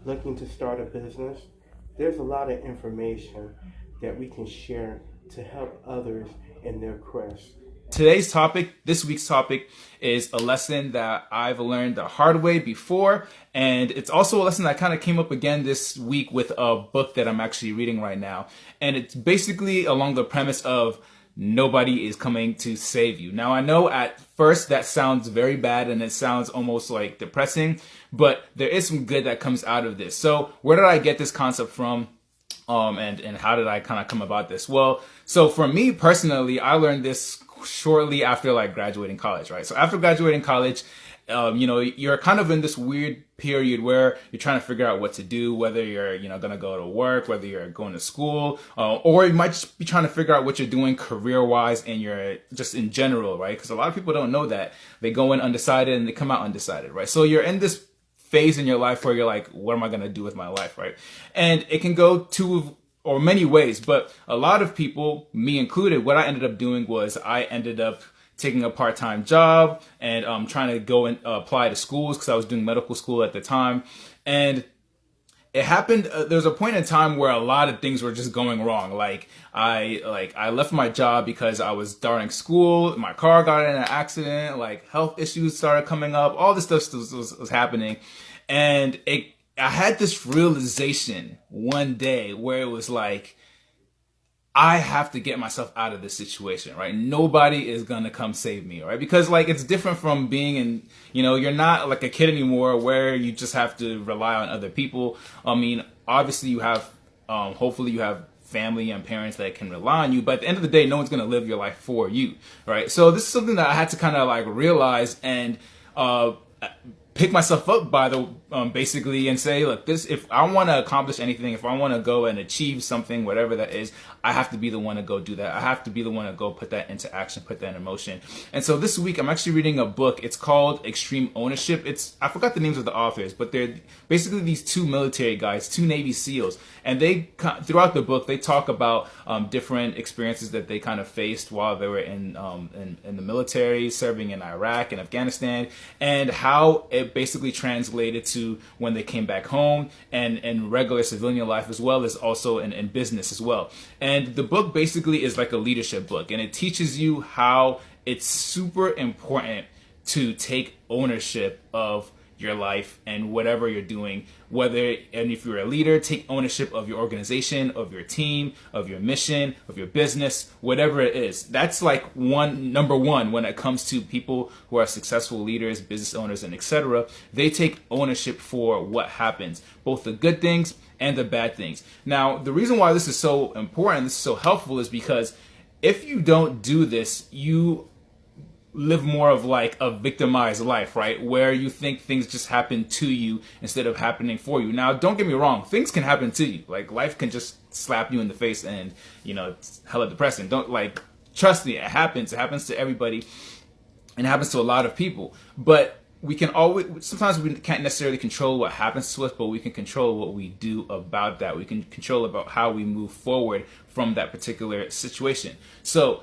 looking to start a business, there's a lot of information that we can share to help others in their quest. This week's topic, is a lesson that I've learned the hard way before. And it's also a lesson that kind of came up again this week with a book that I'm actually reading right now. And it's basically along the premise of nobody is coming to save you. Now, I know at first that sounds very bad and it sounds almost like depressing, but there is some good that comes out of this. So where did I get this concept from? And how did I kind of come about this? Well, so for me personally, I learned this shortly after like graduating college, right? So after graduating college, you're kind of in this weird period where you're trying to figure out what to do, whether you're, going to go to work, whether you're going to school, or you might just be trying to figure out what you're doing career-wise and you're just in general, right? Because a lot of people don't know that. They go in undecided and they come out undecided, right? So you're in this phase in your life where you're like, what am I going to do with my life, right? And it can go two or many ways, but a lot of people, me included, what I ended up doing was I ended up taking a part-time job and trying to go and apply to schools because I was doing medical school at the time. And it happened, there was a point in time where a lot of things were just going wrong. I left my job because I was starting school, my car got in an accident, health issues started coming up, all this stuff was happening. And I had this realization one day where it was like, I have to get myself out of this situation, right? Nobody is going to come save me, right? Because it's different from being in, you're not like a kid anymore where you just have to rely on other people. I mean, obviously you have, hopefully you have family and parents that can rely on you, but at the end of the day, no one's going to live your life for you, right? So this is something that I had to kind of realize and, pick myself up by the basically and say, look, if I want to accomplish anything, if I want to go and achieve something, whatever that is, I have to be the one to go do that. I have to be the one to go put that into action, put that in motion. And so this week I'm actually reading a book. It's called Extreme Ownership. I forgot the names of the authors, but they're basically these two military guys, two Navy SEALs, and they throughout the book they talk about different experiences that they kind of faced while they were in the military, serving in Iraq and Afghanistan, and how it basically translated to when they came back home and in regular civilian life, as well as also in business as well. And the book basically is like a leadership book, and it teaches you how it's super important to take ownership of your life and whatever you're doing, and if you're a leader, take ownership of your organization, of your team, of your mission, of your business, whatever it is. That's number one when it comes to people who are successful leaders, business owners, and etc. They take ownership for what happens, both the good things and the bad things. Now, the reason why this is so important, this is so helpful, is because if you don't do this, you live more of a victimized life, right? Where you think things just happen to you instead of happening for you. Now, don't get me wrong, things can happen to you. Life can just slap you in the face and, it's hella depressing. Trust me, it happens. It happens to everybody and it happens to a lot of people. But sometimes we can't necessarily control what happens to us, but we can control what we do about that. We can control about how we move forward from that particular situation. So,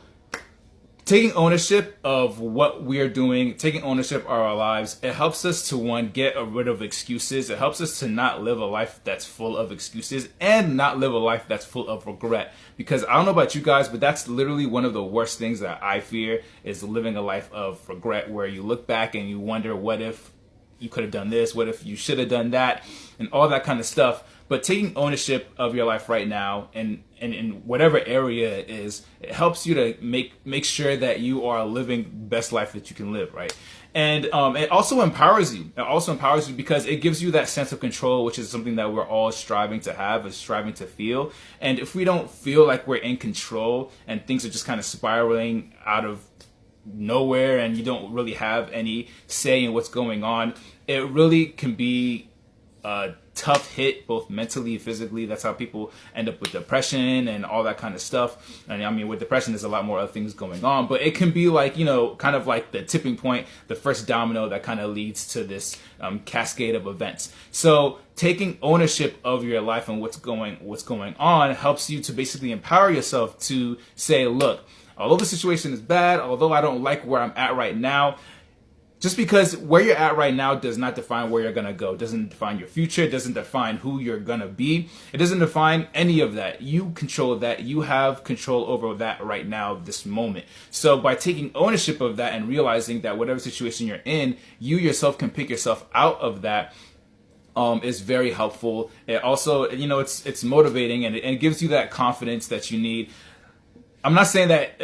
taking ownership of what we're doing, taking ownership of our lives, it helps us to, one, get rid of excuses. It helps us to not live a life that's full of excuses and not live a life that's full of regret. Because I don't know about you guys, but that's literally one of the worst things that I fear, is living a life of regret, where you look back and you wonder, what if you could have done this? What if you should have done that? And all that kind of stuff. But taking ownership of your life right now and in whatever area it is, it helps you to make sure that you are living the best life that you can live, right? And it also empowers you. It also empowers you because it gives you that sense of control, which is something that we're all striving to have, is striving to feel. And if we don't feel like we're in control and things are just kind of spiraling out of nowhere and you don't really have any say in what's going on, it really can be a tough hit, both mentally and physically. That's how people end up with depression and all that kind of stuff. And I mean, with depression, there's a lot more other things going on, but it can be kind of like the tipping point, the first domino that kind of leads to this cascade of events. So taking ownership of your life and what's going on helps you to basically empower yourself to say, look, although the situation is bad, although I don't like where I'm at right now, Just because where you're at right now does not define where you're going to go, doesn't define your future, doesn't define who you're going to be. It doesn't define any of that. You control that. You have control over that right now, this moment. So by taking ownership of that and realizing that whatever situation you're in, you yourself can pick yourself out of that, is very helpful. It also, it's motivating, and it gives you that confidence that you need. I'm not saying that,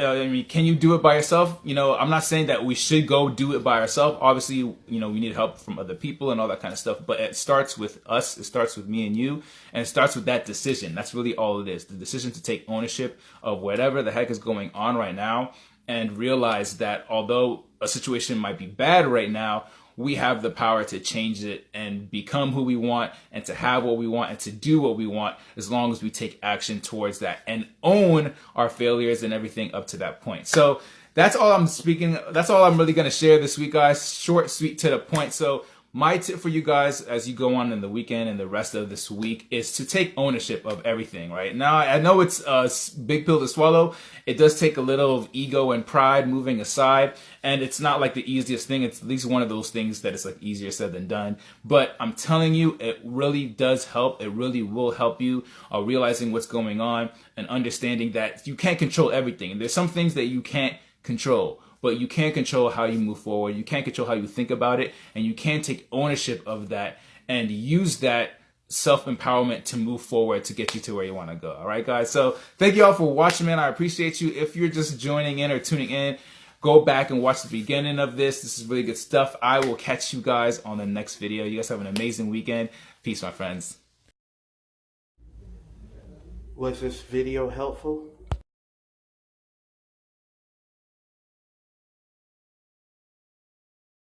can you do it by yourself? I'm not saying that we should go do it by ourselves. Obviously, we need help from other people and all that kind of stuff. But it starts with us. It starts with me and you. And it starts with that decision. That's really all it is. The decision to take ownership of whatever the heck is going on right now, and realize that although a situation might be bad right now, we have the power to change it and become who we want, and to have what we want, and to do what we want, as long as we take action towards that and own our failures and everything up to that point. So that's all I'm speaking. That's all I'm really going to share this week, guys. Short, sweet, to the point. So my tip for you guys as you go on in the weekend and the rest of this week is to take ownership of everything, right? Now, I know it's a big pill to swallow. It does take a little of ego and pride moving aside, and it's not like the easiest thing. It's at least one of those things that it's like easier said than done. But I'm telling you, it really does help. It really will help you realizing what's going on and understanding that you can't control everything. And there's some things that you can't control, but you can control how you move forward. You can control how you think about it, and you can take ownership of that and use that self-empowerment to move forward to get you to where you want to go. All right, guys. So thank you all for watching, man. I appreciate you. If you're just joining in or tuning in, go back and watch the beginning of this. This is really good stuff. I will catch you guys on the next video. You guys have an amazing weekend. Peace, my friends. Was this video helpful?